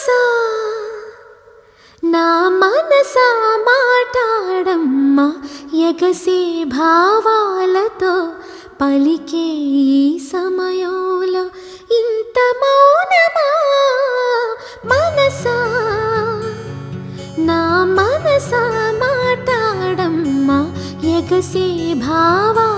మనసా నా మనసా మాటాడమ్మా ఎగసే భావాలతో పలికే ఈ సమయంలో ఇంత మౌనమా మనసా నా మనసా మాటాడమ్మా ఎగసే భావా